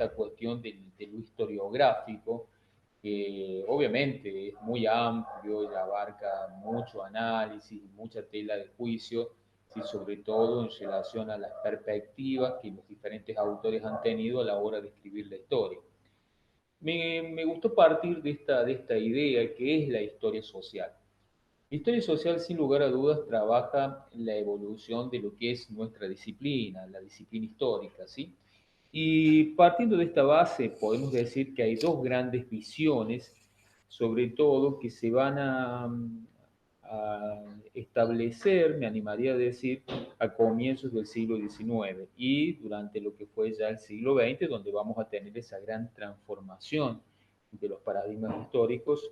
esta cuestión de lo historiográfico, que obviamente es muy amplio y abarca mucho análisis, mucha tela de juicio, sí, sobre todo en relación a las perspectivas que los diferentes autores han tenido a la hora de escribir la historia. Me gustó partir de esta idea que es la historia social. La historia social, sin lugar a dudas, trabaja en la evolución de lo que es nuestra disciplina, la disciplina histórica, ¿sí? Y partiendo de esta base, podemos decir que hay dos grandes visiones, sobre todo, que se van a establecer, me animaría a decir, a comienzos del siglo XIX y durante lo que fue ya el siglo XX, donde vamos a tener esa gran transformación de los paradigmas históricos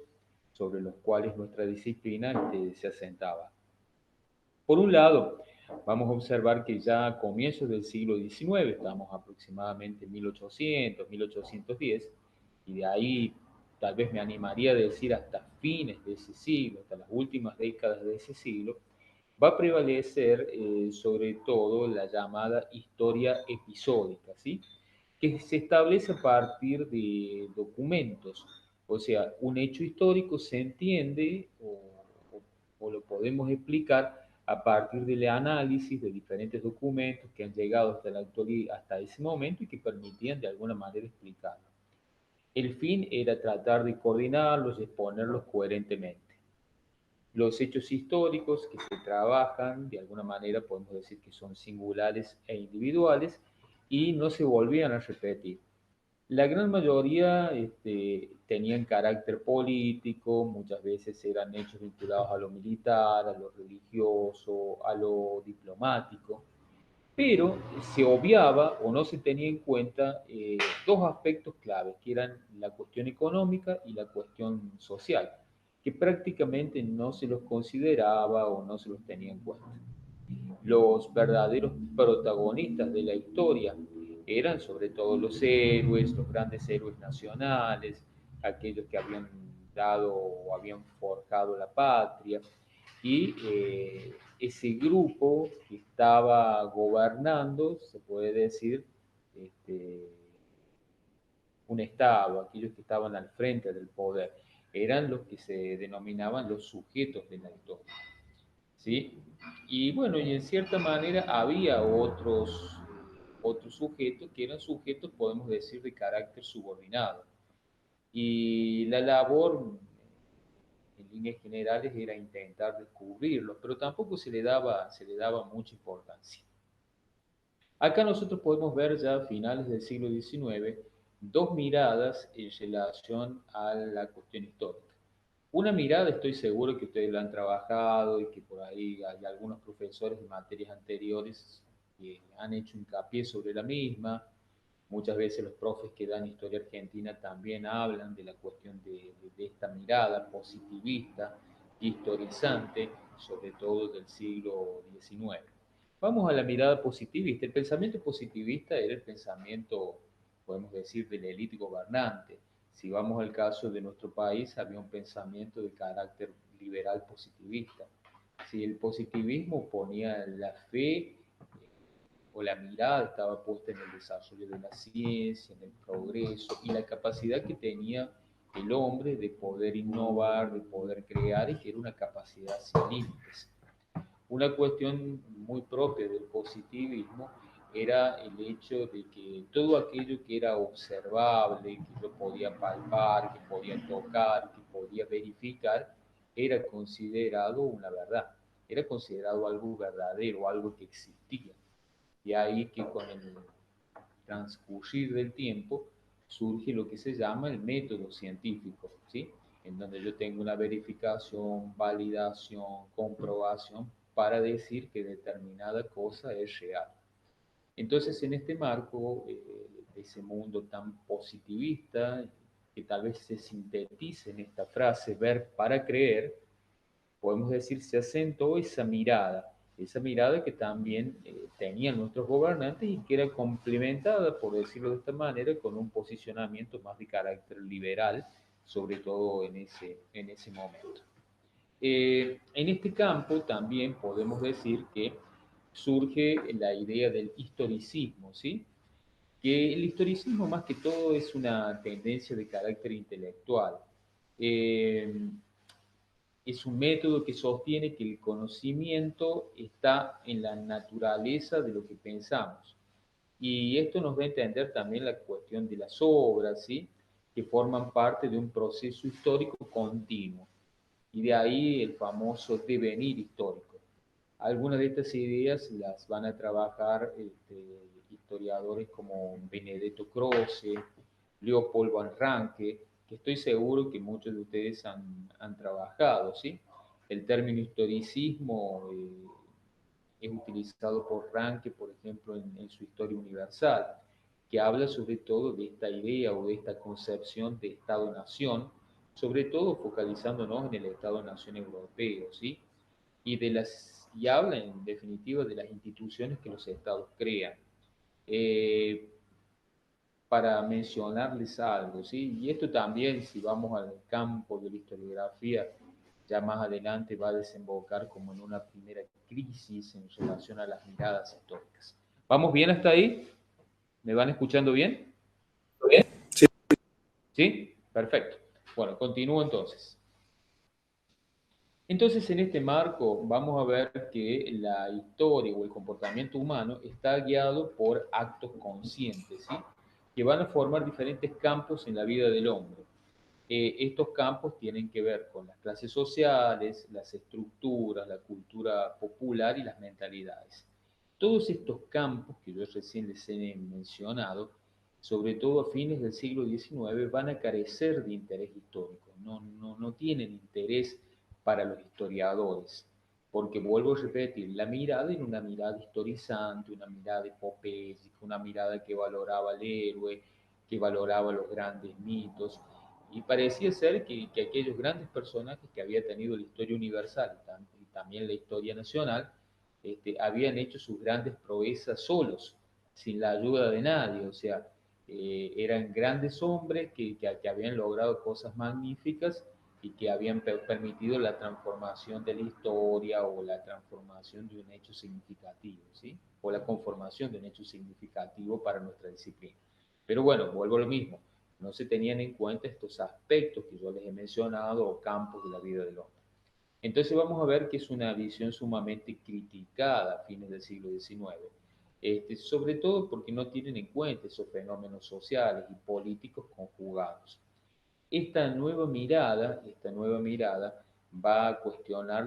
sobre los cuales nuestra disciplina se asentaba. Por un lado, vamos a observar que ya a comienzos del siglo XIX, estamos aproximadamente en 1800, 1810, y de ahí tal vez me animaría a decir hasta fines de ese siglo, hasta las últimas décadas de ese siglo, va a prevalecer sobre todo la llamada historia episódica, ¿sí? Que se establece a partir de documentos. O sea, un hecho histórico se entiende o lo podemos explicar a partir del análisis de diferentes documentos que han llegado hasta, la actualidad, hasta ese momento y que permitían de alguna manera explicarlo. El fin era tratar de coordinarlos y exponerlos coherentemente. Los hechos históricos que se trabajan, de alguna manera podemos decir que son singulares e individuales y no se volvían a repetir. La gran mayoría tenían carácter político, muchas veces eran hechos vinculados a lo militar, a lo religioso, a lo diplomático, pero se obviaba o no se tenía en cuenta dos aspectos claves, que eran la cuestión económica y la cuestión social, que prácticamente no se los consideraba o no se los tenía en cuenta. Los verdaderos protagonistas de la historia eran sobre todo los héroes, los grandes héroes nacionales, aquellos que habían dado o habían forjado la patria, y ese grupo que estaba gobernando, se puede decir, este, un Estado, aquellos que estaban al frente del poder, eran los que se denominaban los sujetos de la historia. ¿Sí? Y bueno, y en cierta manera había otros sujetos que eran sujetos, podemos decir, de carácter subordinado. Y la labor, en líneas generales, era intentar descubrirlos, pero tampoco se le daba mucha importancia. Acá nosotros podemos ver ya a finales del siglo XIX dos miradas en relación a la cuestión histórica. Una mirada, estoy seguro que ustedes la han trabajado y que por ahí hay algunos profesores de materias anteriores que han hecho hincapié sobre la misma. Muchas veces los profes que dan historia argentina también hablan de la cuestión de esta mirada positivista, historizante, sobre todo del siglo XIX. Vamos a la mirada positivista. El pensamiento positivista era el pensamiento, podemos decir, de la élite gobernante. Si vamos al caso de nuestro país, había un pensamiento de carácter liberal positivista. Si el positivismo ponía la fe o la mirada estaba puesta en el desarrollo de la ciencia, en el progreso y la capacidad que tenía el hombre de poder innovar, de poder crear y que era una capacidad sin límites. Una cuestión muy propia del positivismo era el hecho de que todo aquello que era observable, que yo podía palpar, que podía tocar, que podía verificar, era considerado una verdad, era considerado algo verdadero, algo que existía. Y ahí que con el transcurrir del tiempo surge lo que se llama el método científico, ¿sí? En donde yo tengo una verificación, validación, comprobación para decir que determinada cosa es real. Entonces, en este marco de ese mundo tan positivista, que tal vez se sintetice en esta frase ver para creer, podemos decir, se asentó esa mirada que también tenían nuestros gobernantes y que era complementada, por decirlo de esta manera, con un posicionamiento más de carácter liberal, sobre todo en ese momento. En este campo también podemos decir que surge la idea del historicismo, ¿sí? que el historicismo más que todo es una tendencia de carácter intelectual. Eh, es un método que sostiene que el conocimiento está en la naturaleza de lo que pensamos. Y esto nos va a entender también la cuestión de las obras, ¿sí? Que forman parte de un proceso histórico continuo. Y de ahí el famoso devenir histórico. Algunas de estas ideas las van a trabajar historiadores como Benedetto Croce, Leopold Van Ranke, que estoy seguro que muchos de ustedes han trabajado, ¿sí? El término historicismo es utilizado por Ranke, por ejemplo, en su Historia Universal, que habla sobre todo de esta idea o de esta concepción de Estado-Nación, sobre todo focalizándonos en el Estado-Nación europeo, ¿sí? Y habla en definitiva de las instituciones que los estados crean. Eh, para mencionarles algo, ¿sí? Y esto también, si vamos al campo de la historiografía, ya más adelante va a desembocar como en una primera crisis en relación a las miradas históricas. ¿Vamos bien hasta ahí? ¿Me van escuchando bien? ¿Bien? Sí. ¿Sí? Perfecto. Bueno, continúo entonces. Entonces, en este marco, vamos a ver que la historia o el comportamiento humano está guiado por actos conscientes, ¿sí? Que van a formar diferentes campos en la vida del hombre. Estos campos tienen que ver con las clases sociales, las estructuras, la cultura popular y las mentalidades. Todos estos campos que yo recién les he mencionado, sobre todo a fines del siglo XIX, van a carecer de interés histórico, no tienen interés para los historiadores, porque vuelvo a repetir, la mirada era una mirada historizante, una mirada epopélica, una mirada que valoraba al héroe, que valoraba los grandes mitos, y parecía ser que aquellos grandes personajes que había tenido la historia universal y también la historia nacional, habían hecho sus grandes proezas solos, sin la ayuda de nadie, o sea, eran grandes hombres que habían logrado cosas magníficas y que habían permitido la transformación de la historia o la transformación de un hecho significativo, ¿sí? O la conformación de un hecho significativo para nuestra disciplina. Pero bueno, vuelvo a lo mismo, no se tenían en cuenta estos aspectos que yo les he mencionado o campos de la vida del hombre. Entonces vamos a ver que es una visión sumamente criticada a fines del siglo XIX, sobre todo porque no tienen en cuenta esos fenómenos sociales y políticos conjugados. Esta nueva mirada va a cuestionar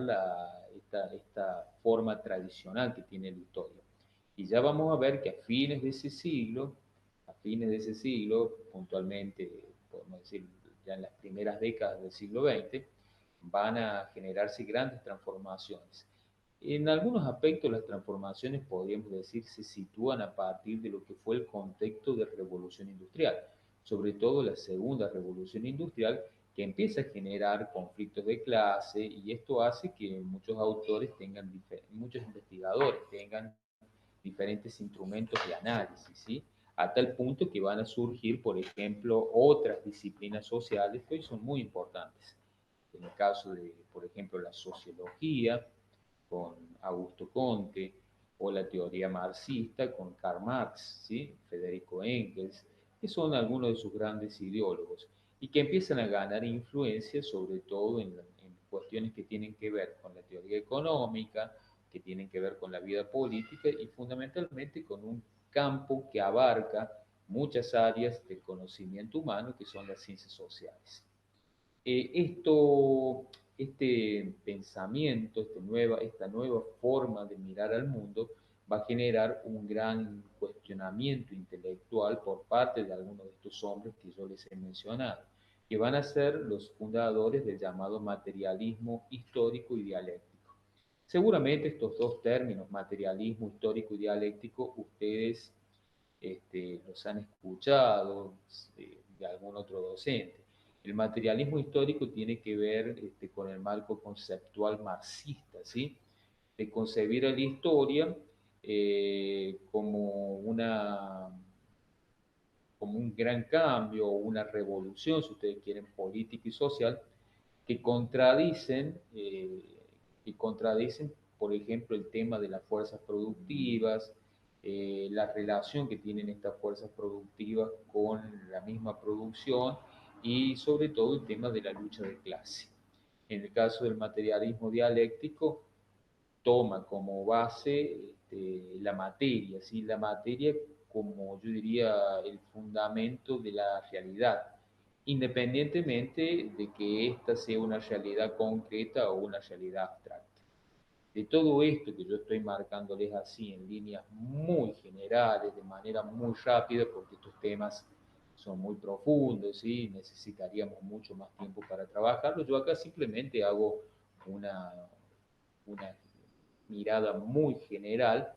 esta forma tradicional que tiene la historia. Y ya vamos a ver que a fines de ese siglo, puntualmente, podemos decir, ya en las primeras décadas del siglo XX, van a generarse grandes transformaciones. En algunos aspectos las transformaciones, podríamos decir, se sitúan a partir de lo que fue el contexto de revolución industrial, sobre todo la segunda revolución industrial, que empieza a generar conflictos de clase y esto hace que muchos autores muchos investigadores tengan diferentes instrumentos de análisis, ¿sí? A tal punto que van a surgir, por ejemplo, otras disciplinas sociales que hoy son muy importantes. En el caso de, por ejemplo, la sociología, con Augusto Comte, o la teoría marxista con Karl Marx, ¿sí? Federico Engels, que son algunos de sus grandes ideólogos y que empiezan a ganar influencia sobre todo en cuestiones que tienen que ver con la teoría económica, que tienen que ver con la vida política y fundamentalmente con un campo que abarca muchas áreas del conocimiento humano que son las ciencias sociales. Este pensamiento, esta nueva forma de mirar al mundo va a generar un gran cuestionamiento intelectual por parte de algunos de estos hombres que yo les he mencionado, que van a ser los fundadores del llamado materialismo histórico y dialéctico. Seguramente estos dos términos, materialismo histórico y dialéctico, ustedes los han escuchado de algún otro docente. El materialismo histórico tiene que ver con el marco conceptual marxista, ¿sí? De concebir a la historia como un gran cambio o una revolución, si ustedes quieren, política y social, que contradicen, eh, que contradicen, por ejemplo, el tema de las fuerzas productivas, la relación que tienen estas fuerzas productivas con la misma producción y sobre todo el tema de la lucha de clase. En el caso del materialismo dialéctico, toma como base la materia, ¿sí? La materia como yo diría el fundamento de la realidad, independientemente de que ésta sea una realidad concreta o una realidad abstracta. De todo esto que yo estoy marcándoles así en líneas muy generales, de manera muy rápida, porque estos temas son muy profundos y necesitaríamos mucho más tiempo para trabajarlos, yo acá simplemente hago una, una mirada muy general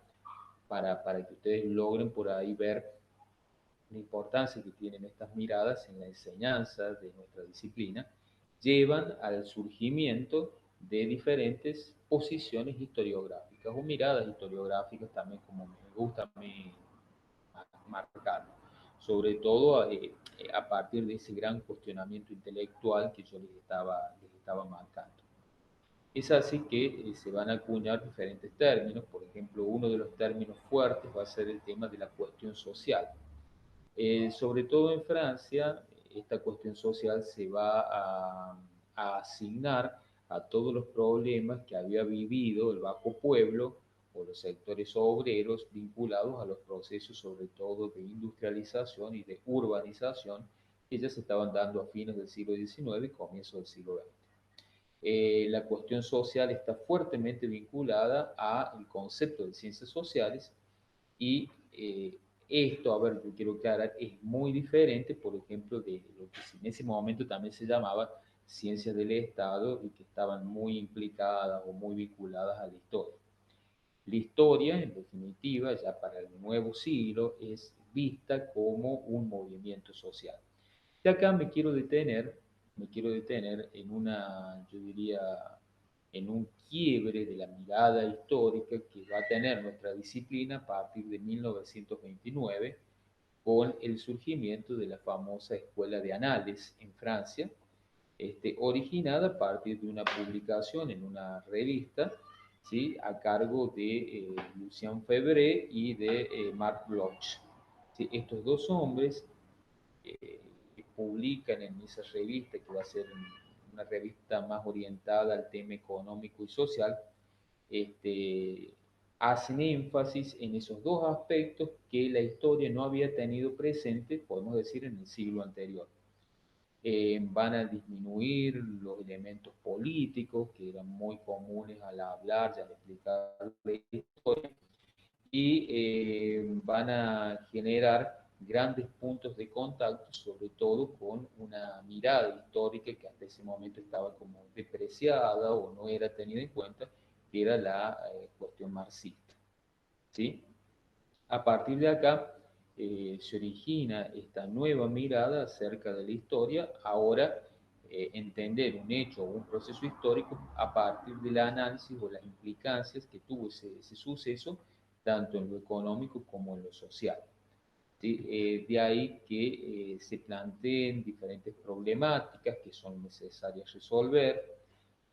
para que ustedes logren por ahí ver la importancia que tienen estas miradas en la enseñanza de nuestra disciplina, llevan al surgimiento de diferentes posiciones historiográficas o miradas historiográficas también, como me gusta a mí marcar, sobre todo a partir de ese gran cuestionamiento intelectual que yo les estaba marcando. Es así que se van a acuñar diferentes términos. Por ejemplo, uno de los términos fuertes va a ser el tema de la cuestión social. Sobre todo en Francia, esta cuestión social se va a asignar a todos los problemas que había vivido el bajo pueblo o los sectores obreros vinculados a los procesos sobre todo de industrialización y de urbanización que ya se estaban dando a fines del siglo XIX y comienzos del siglo XX. La cuestión social está fuertemente vinculada al concepto de ciencias sociales y esto, a ver, yo quiero aclarar, es muy diferente, por ejemplo, de lo que en ese momento también se llamaba ciencias del Estado y que estaban muy implicadas o muy vinculadas a la historia. La historia, en definitiva, ya para el nuevo siglo, es vista como un movimiento social. Y acá me quiero detener en una, yo diría, en un quiebre de la mirada histórica que va a tener nuestra disciplina a partir de 1929 con el surgimiento de la famosa Escuela de Anales en Francia, originada a partir de una publicación en una revista, ¿sí? A cargo de Lucien Febvre y de Marc Bloch. ¿Sí? Estos dos hombres que publican en esa revista, que va a ser una revista más orientada al tema económico y social, hacen énfasis en esos dos aspectos que la historia no había tenido presente, podemos decir, en el siglo anterior. Van a disminuir los elementos políticos que eran muy comunes al hablar y al explicar la historia, y van a generar grandes puntos de contacto, sobre todo con una mirada histórica que hasta ese momento estaba como depreciada o no era tenida en cuenta, que era la cuestión marxista. ¿Sí? A partir de acá se origina esta nueva mirada acerca de la historia, ahora entender un hecho o un proceso histórico a partir del análisis o las implicancias que tuvo ese suceso, tanto en lo económico como en lo social. ¿Sí? De ahí que se planteen diferentes problemáticas que son necesarias resolver,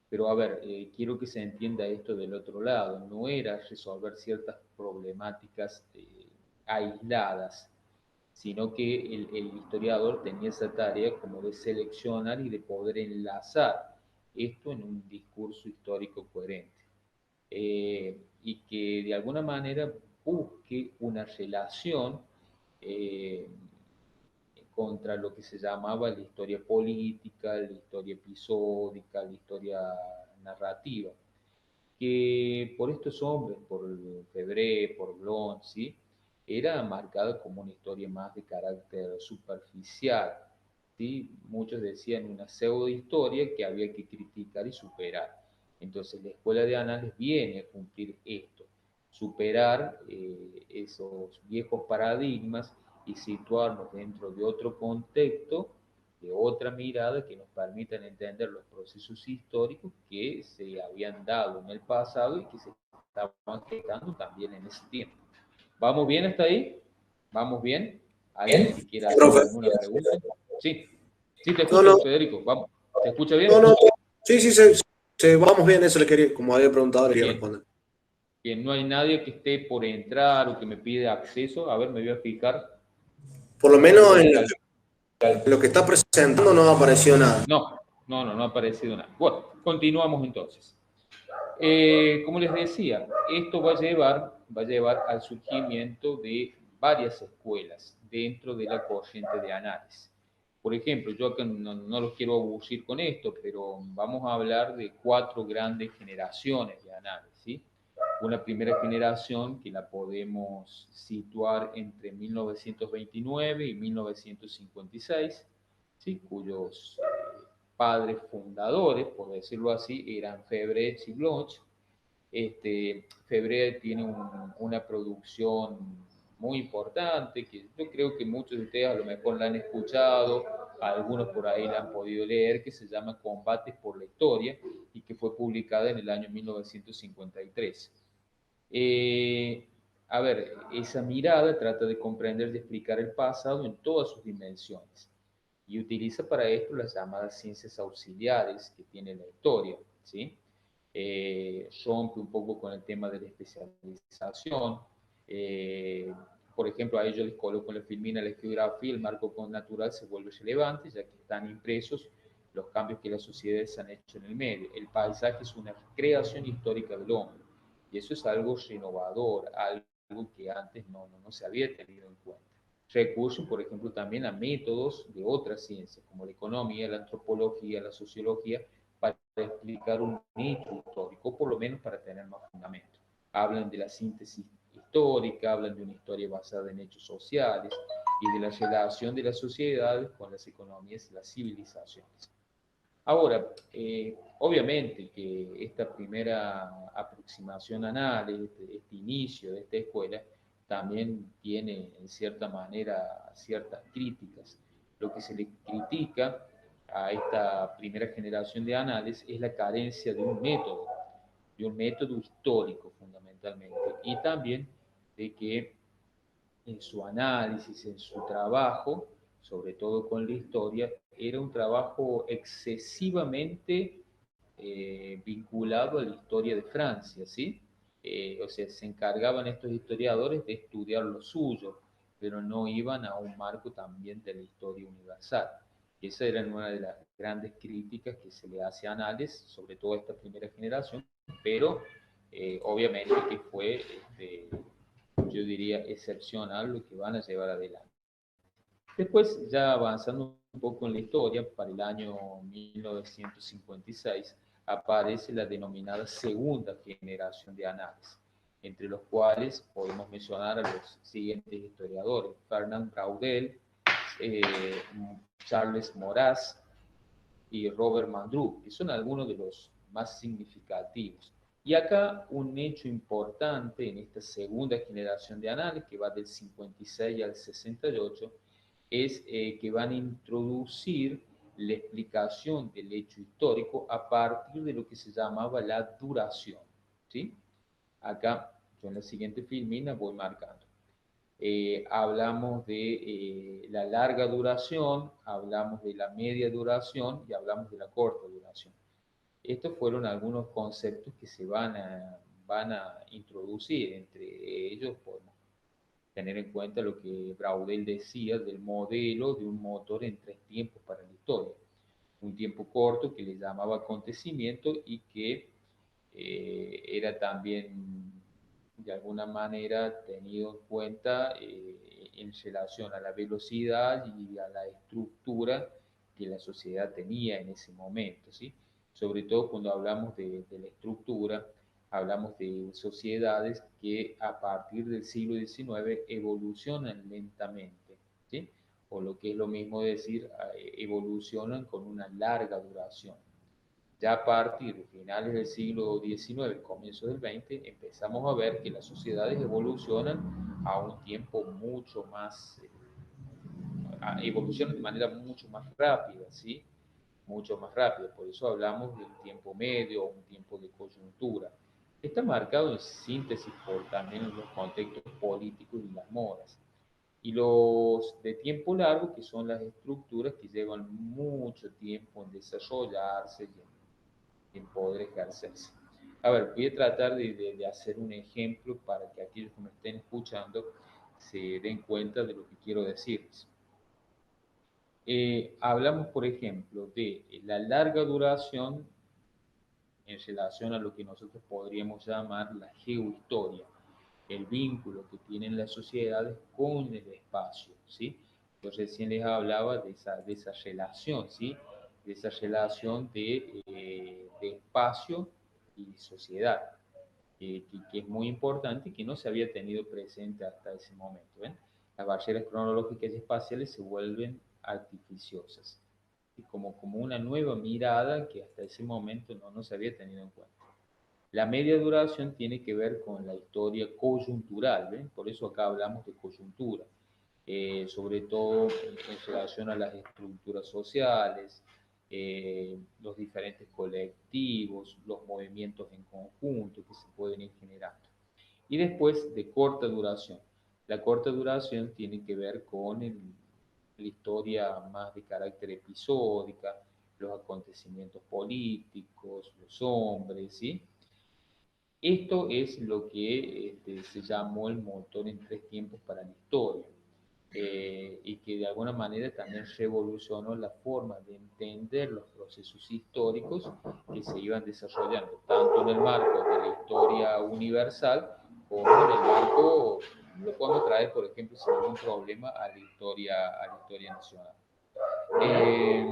pero a ver, quiero que se entienda esto del otro lado, no era resolver ciertas problemáticas aisladas, sino que el historiador tenía esa tarea como de seleccionar y de poder enlazar esto en un discurso histórico coherente. Y que de alguna manera busque una relación eh, contra lo que se llamaba la historia política, la historia episódica, la historia narrativa, que por estos hombres, por Febré, por Blon, ¿sí? Era marcada como una historia más de carácter superficial. ¿Sí? Muchos decían una pseudo historia que había que criticar y superar. Entonces la escuela de análisis viene a cumplir esto, superar esos viejos paradigmas y situarnos dentro de otro contexto, de otra mirada que nos permitan entender los procesos históricos que se habían dado en el pasado y que se estaban gestando también en ese tiempo. ¿Vamos bien hasta ahí? ¿Vamos bien? ¿Alguien que quiera hacer Profe. alguna pregunta? Sí, sí te No, escucho, no, Federico. Vamos. ¿Se escucha no, bien? no. Sí, sí, vamos bien, eso le quería, como había preguntado, le quería Bien. responder. Que no hay nadie que esté por entrar o que me pide acceso. A ver, me voy a fijar. Por lo A ver, menos voy en a... lo que está presentando no apareció nada. No ha aparecido nada. Bueno, continuamos entonces. Como les decía, esto va a llevar al surgimiento de varias escuelas dentro de la corriente de análisis. Por ejemplo, yo acá no los quiero aburrir con esto, pero vamos a hablar de 4 grandes generaciones de análisis, ¿sí? Una primera generación que la podemos situar entre 1929 y 1956, ¿sí? Cuyos padres fundadores, por decirlo así, eran Febret y Bloch. Febrero tiene una producción muy importante, que yo creo que muchos de ustedes a lo mejor la han escuchado, algunos por ahí la han podido leer, que se llama Combates por la Historia y que fue publicada en el año 1953. A ver, esa mirada trata de comprender y explicar el pasado en todas sus dimensiones y utiliza para esto las llamadas ciencias auxiliares que tiene la historia, ¿sí? Rompe un poco con el tema de la especialización. eh, por ejemplo, a ellos les coloco en la filmina la geografía, el marco natural se vuelve relevante, ya que están impresos los cambios que las sociedades han hecho en el medio. El paisaje es una creación histórica del hombre, y eso es algo renovador, algo que antes no se había tenido en cuenta. Recurso, por ejemplo, también a métodos de otras ciencias, como la economía, la antropología, la sociología, para explicar un hecho histórico, por lo menos para tener más fundamento. Hablan de la síntesis histórica, hablan de una historia basada en hechos sociales y de la relación de las sociedades con las economías y las civilizaciones. Ahora, obviamente que esta primera aproximación anal, este inicio de esta escuela, también tiene en cierta manera ciertas críticas. Lo que se le critica a esta primera generación de análisis es la carencia de un método histórico fundamentalmente, y también de que en su análisis, en su trabajo, sobre todo con la historia, era un trabajo excesivamente vinculado a la historia de Francia, ¿sí? O sea, se encargaban estos historiadores de estudiar lo suyo, pero no iban a un marco también de la historia universal. Y esa era una de las grandes críticas que se le hace a Anales, sobre todo a esta primera generación, pero obviamente que fue yo diría, excepcional lo que van a llevar adelante. Después, ya avanzando un poco en la historia, para el año 1956 aparece la denominada segunda generación de análisis, entre los cuales podemos mencionar a los siguientes historiadores: Fernand Braudel, eh, Charles Maurras y Robert Mandrou, que son algunos de los más significativos. Y acá un hecho importante en esta segunda generación de análisis, que va del 56 al 68, es que van a introducir la explicación del hecho histórico a partir de lo que se llamaba la duración, ¿sí? Acá, yo en la siguiente filmina voy marcando. Hablamos de la larga duración, hablamos de la media duración y hablamos de la corta duración. Estos fueron algunos conceptos que van a introducir. Entre ellos podemos tener en cuenta lo que Braudel decía del modelo de un motor en 3 tiempos para la historia. Un tiempo corto que le llamaba acontecimiento y que era también de alguna manera tenido en cuenta en relación a la velocidad y a la estructura que la sociedad tenía en ese momento, ¿sí? Sobre todo cuando hablamos de la estructura, hablamos de sociedades que a partir del siglo XIX evolucionan lentamente, ¿sí? O lo que es lo mismo decir, evolucionan con una larga duración. Ya a partir de finales del siglo XIX, comienzos del XX, empezamos a ver que las sociedades evolucionan a un tiempo mucho más, evolucionan de manera mucho más rápida, ¿sí? Mucho más rápida. Por eso hablamos de un tiempo medio o un tiempo de coyuntura. Está marcado en síntesis por también los contextos políticos y las modas. Y los de tiempo largo, que son las estructuras que llevan mucho tiempo en desarrollarse y en poder ejercerse. A ver, voy a tratar de hacer un ejemplo para que aquellos que me estén escuchando se den cuenta de lo que quiero decirles. Hablamos, por ejemplo, de la larga duración en relación a lo que nosotros podríamos llamar la geohistoria, el vínculo que tienen las sociedades con el espacio, ¿sí? Yo recién les hablaba de esa relación, ¿sí? De esa relación de espacio y sociedad, que es muy importante y que no se había tenido presente hasta ese momento, ¿ven? Las barreras cronológicas y espaciales se vuelven artificiosas, y como una nueva mirada que hasta ese momento no se había tenido en cuenta. La media duración tiene que ver con la historia coyuntural, ¿ven? Por eso acá hablamos de coyuntura, sobre todo en relación a las estructuras sociales, los diferentes colectivos, los movimientos en conjunto que se pueden ir generando. Y después de corta duración. La corta duración tiene que ver con la historia más de carácter episódica, los acontecimientos políticos, los hombres, ¿sí? Esto es lo que se llamó el motor en tres tiempos para la historia, y que de alguna manera también revolucionó la forma de entender los procesos históricos que se iban desarrollando, tanto en el marco de la historia universal como en el marco, lo podemos traer, por ejemplo, sin ningún problema, a la historia nacional. Eh,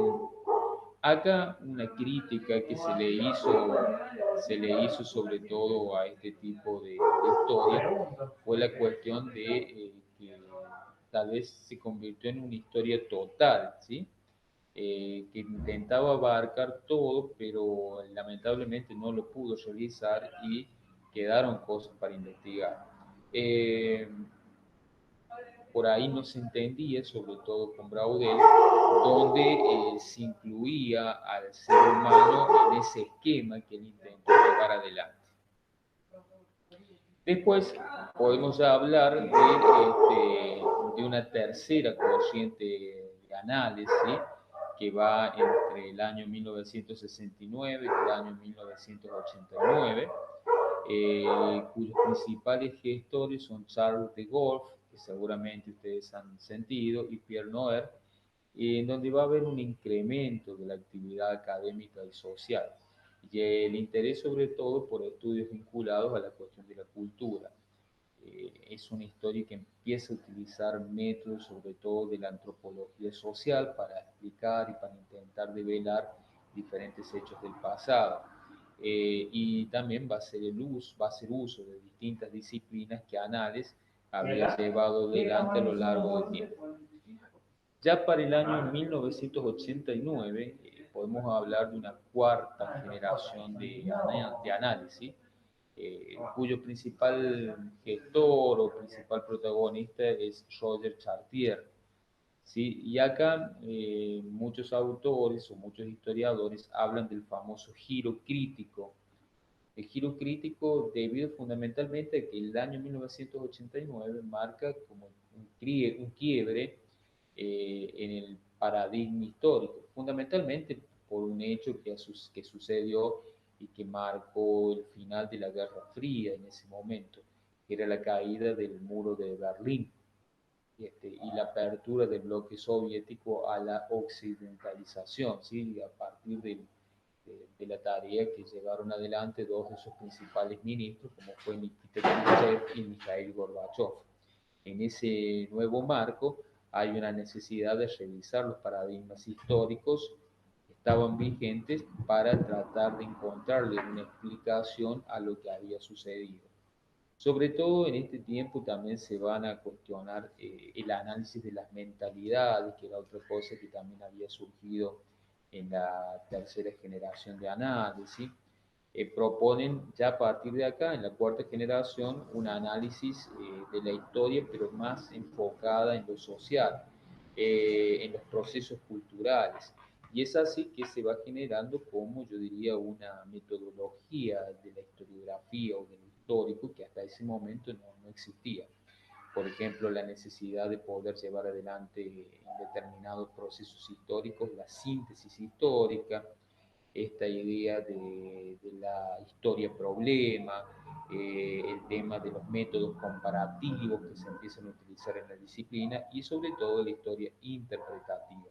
Acá una crítica que se le hizo sobre todo a este tipo de historia fue la cuestión de que tal vez se convirtió en una historia total, ¿sí? Que intentaba abarcar todo, pero lamentablemente no lo pudo realizar y quedaron cosas para investigar. Eh, por ahí no se entendía, sobre todo con Braudel, donde se incluía al ser humano en ese esquema que él intentó llevar adelante. Después podemos ya hablar de una tercera corriente de análisis, ¿sí? Que va entre el año 1969 y el año 1989, cuyos principales gestores son Charles de Gaulle, que seguramente ustedes han sentido, y Pierre Noer, en donde va a haber un incremento de la actividad académica y social, y el interés sobre todo por estudios vinculados a la cuestión de la cultura. Es una historia que empieza a utilizar métodos sobre todo de la antropología social para explicar y para intentar develar diferentes hechos del pasado. Y también va a hacer uso de distintas disciplinas que Anales había llevado adelante a lo largo del tiempo. Ya para el año 1989 podemos hablar de una cuarta generación de análisis, cuyo principal gestor o principal protagonista es Roger Chartier, ¿sí? Y acá muchos autores o muchos historiadores hablan del famoso giro crítico. El giro crítico debido fundamentalmente a que el año 1989 marca como un quiebre en el paradigma histórico, fundamentalmente por un hecho que sucedió y que marcó el final de la Guerra Fría en ese momento, que era la caída del muro de Berlín, y la apertura del bloque soviético a la occidentalización, ¿sí? A partir de la tarea que llevaron adelante dos de sus principales ministros, como fue Nikita Khrushchev y Mikhail Gorbachev. En ese nuevo marco hay una necesidad de revisar los paradigmas históricos que estaban vigentes para tratar de encontrarle una explicación a lo que había sucedido. Sobre todo en este tiempo también se van a cuestionar el análisis de las mentalidades, que era otra cosa que también había surgido en la tercera generación de análisis. Proponen ya a partir de acá, en la cuarta generación, un análisis de la historia, pero más enfocada en lo social, en los procesos culturales. Y es así que se va generando como, yo diría, una metodología de la historiografía o del histórico que hasta ese momento no existía. Por ejemplo, la necesidad de poder llevar adelante en determinados procesos históricos la síntesis histórica, esta idea de la historia-problema, el tema de los métodos comparativos que se empiezan a utilizar en la disciplina y sobre todo la historia interpretativa.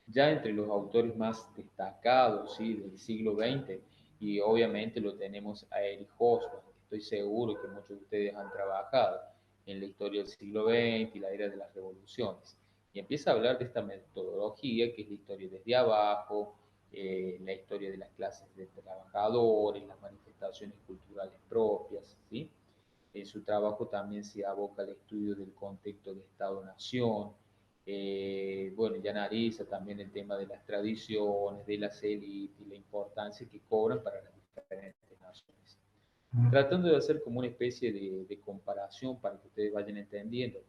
Ya entre los autores más destacados, ¿sí?, del siglo XX, y obviamente lo tenemos a Erich Hobsbawm. Estoy seguro que muchos de ustedes han trabajado en la historia del siglo XX y la era de las revoluciones. Y empieza a hablar de esta metodología que es la historia desde abajo, la historia de las clases de trabajadores, las manifestaciones culturales propias, ¿sí? En su trabajo también se aboca al estudio del contexto de Estado-Nación. Bueno, ya analiza también el tema de las tradiciones, de las élites y la importancia que cobran para las diferentes naciones. Tratando de hacer como una especie de comparación para que ustedes vayan entendiendo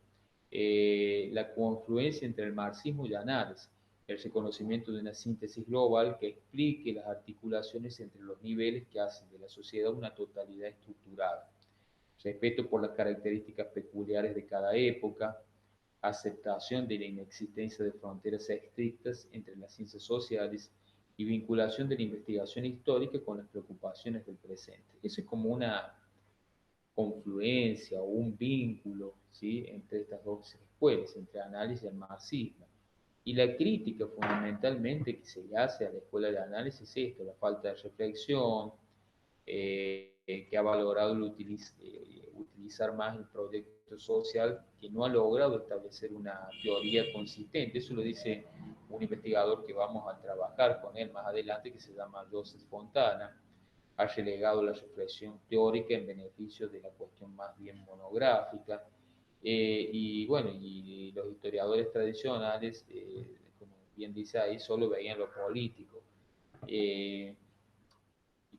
la confluencia entre el marxismo y análisis, el reconocimiento de una síntesis global que explique las articulaciones entre los niveles que hacen de la sociedad una totalidad estructurada, respeto por las características peculiares de cada época, aceptación de la inexistencia de fronteras estrictas entre las ciencias sociales y vinculación de la investigación histórica con las preocupaciones del presente. Eso es como una confluencia o un vínculo, ¿sí?, entre estas dos escuelas, entre análisis y el marxismo. Y la crítica fundamentalmente que se le hace a la escuela de análisis es esto, la falta de reflexión, que ha valorado utilizar más el proyecto social, que no ha logrado establecer una teoría consistente. Eso lo dice un investigador que vamos a trabajar con él más adelante, que se llama Joseph Fontana. Ha relegado la reflexión teórica en beneficio de la cuestión más bien monográfica. Y bueno, y los historiadores tradicionales, como bien dice ahí, solo veían lo político. Y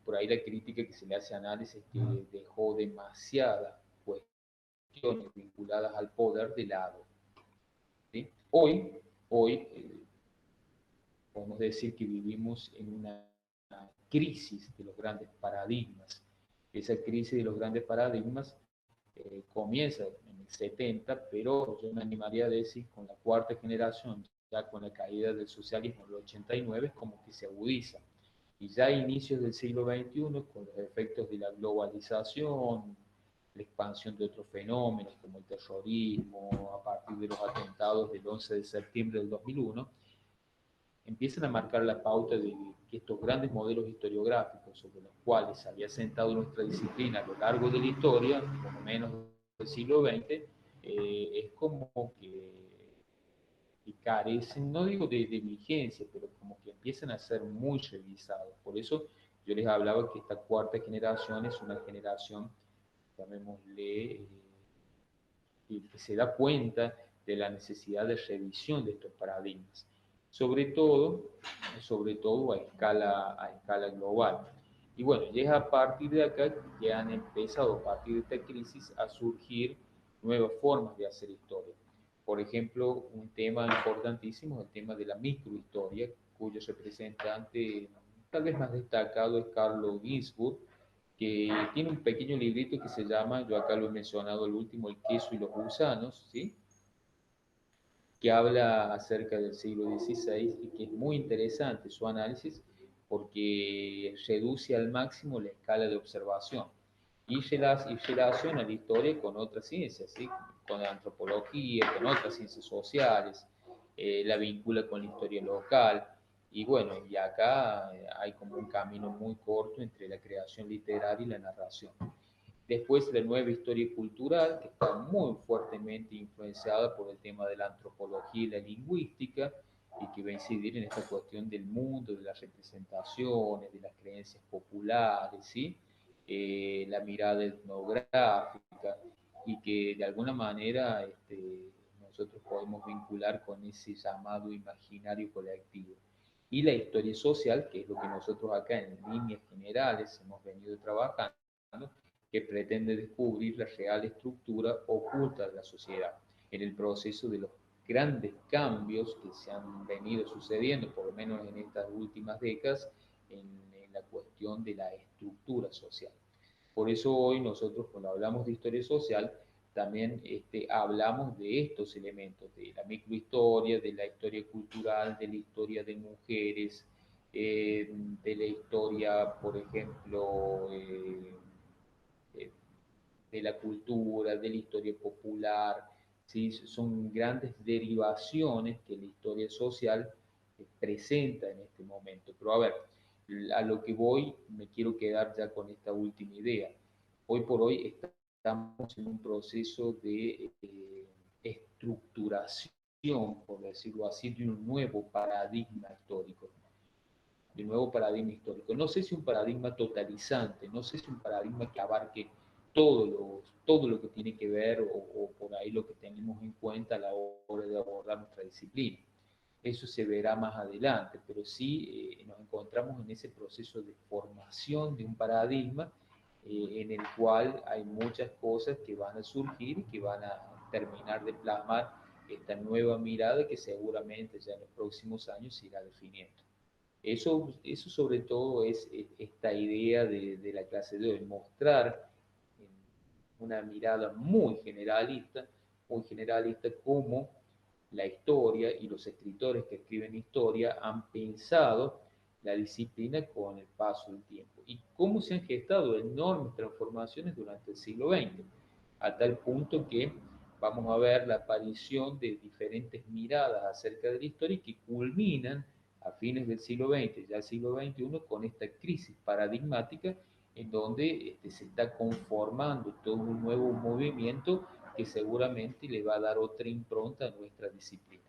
por ahí la crítica que se le hace a análisis que dejó demasiadas cuestiones vinculadas al poder de lado. ¿Sí? Hoy podemos decir que vivimos en una crisis de los grandes paradigmas. Esa crisis de los grandes paradigmas comienza en el 70, pero yo me animaría a decir con la cuarta generación, ya con la caída del socialismo en el 89, es como que se agudiza. Y ya a inicios del siglo XXI, con los efectos de la globalización, la expansión de otros fenómenos como el terrorismo, a partir de los atentados del 11 de septiembre del 2001, empiezan a marcar la pauta de que estos grandes modelos historiográficos sobre los cuales había sentado nuestra disciplina a lo largo de la historia, por lo menos del siglo XX, es como que carecen, no digo de vigencia, pero como que empiezan a ser muy revisados. Por eso yo les hablaba que esta cuarta generación es una generación, llamémosle, que se da cuenta de la necesidad de revisión de estos paradigmas, sobre todo, a escala global. Y bueno, y es a partir de acá que han empezado, a partir de esta crisis, a surgir nuevas formas de hacer historia. Por ejemplo, un tema importantísimo es el tema de la microhistoria, cuyo representante tal vez más destacado es Carlo Ginzburg, que tiene un pequeño librito que se llama, yo acá lo he mencionado el último, El queso y los gusanos, ¿sí?, que habla acerca del siglo XVI y que es muy interesante su análisis porque reduce al máximo la escala de observación y relaciona la historia con otras ciencias, ¿sí?, con la antropología, con otras ciencias sociales, la vincula con la historia local. Y bueno, y acá hay como un camino muy corto entre la creación literaria y la narración. Después la nueva historia cultural, que está muy fuertemente influenciada por el tema de la antropología y la lingüística, y que va a incidir en esta cuestión del mundo, de las representaciones, de las creencias populares, ¿sí? La mirada etnográfica, y que de alguna manera nosotros podemos vincular con ese llamado imaginario colectivo. Y la historia social, que es lo que nosotros acá en líneas generales hemos venido trabajando, que pretende descubrir la real estructura oculta de la sociedad en el proceso de los grandes cambios que se han venido sucediendo, por lo menos en estas últimas décadas, en la cuestión de la estructura social. Por eso hoy nosotros, cuando hablamos de historia social, también hablamos de estos elementos, de la microhistoria, de la historia cultural, de la historia de mujeres, de la historia, por ejemplo, eh, de la cultura, de la historia popular, ¿sí? Son grandes derivaciones que la historia social presenta en este momento. Pero a ver, a lo que voy, me quiero quedar ya con esta última idea. Hoy por hoy estamos en un proceso de estructuración, por decirlo así, de un nuevo paradigma histórico. De nuevo paradigma histórico. No sé si un paradigma totalizante, no sé si un paradigma que abarque todo lo que tiene que ver o por ahí lo que tenemos en cuenta a la hora de abordar nuestra disciplina. Eso se verá más adelante, pero sí nos encontramos en ese proceso de formación de un paradigma en el cual hay muchas cosas que van a surgir y que van a terminar de plasmar esta nueva mirada que seguramente ya en los próximos años se irá definiendo. Eso sobre todo es esta idea de la clase de hoy, mostrar en una mirada muy generalista, cómo la historia y los escritores que escriben historia han pensado la disciplina con el paso del tiempo y cómo se han gestado enormes transformaciones durante el siglo XX, a tal punto que vamos a ver la aparición de diferentes miradas acerca de la historia que culminan a fines del siglo XX, ya el siglo XXI, con esta crisis paradigmática en donde se está conformando todo un nuevo movimiento que seguramente le va a dar otra impronta a nuestra disciplina.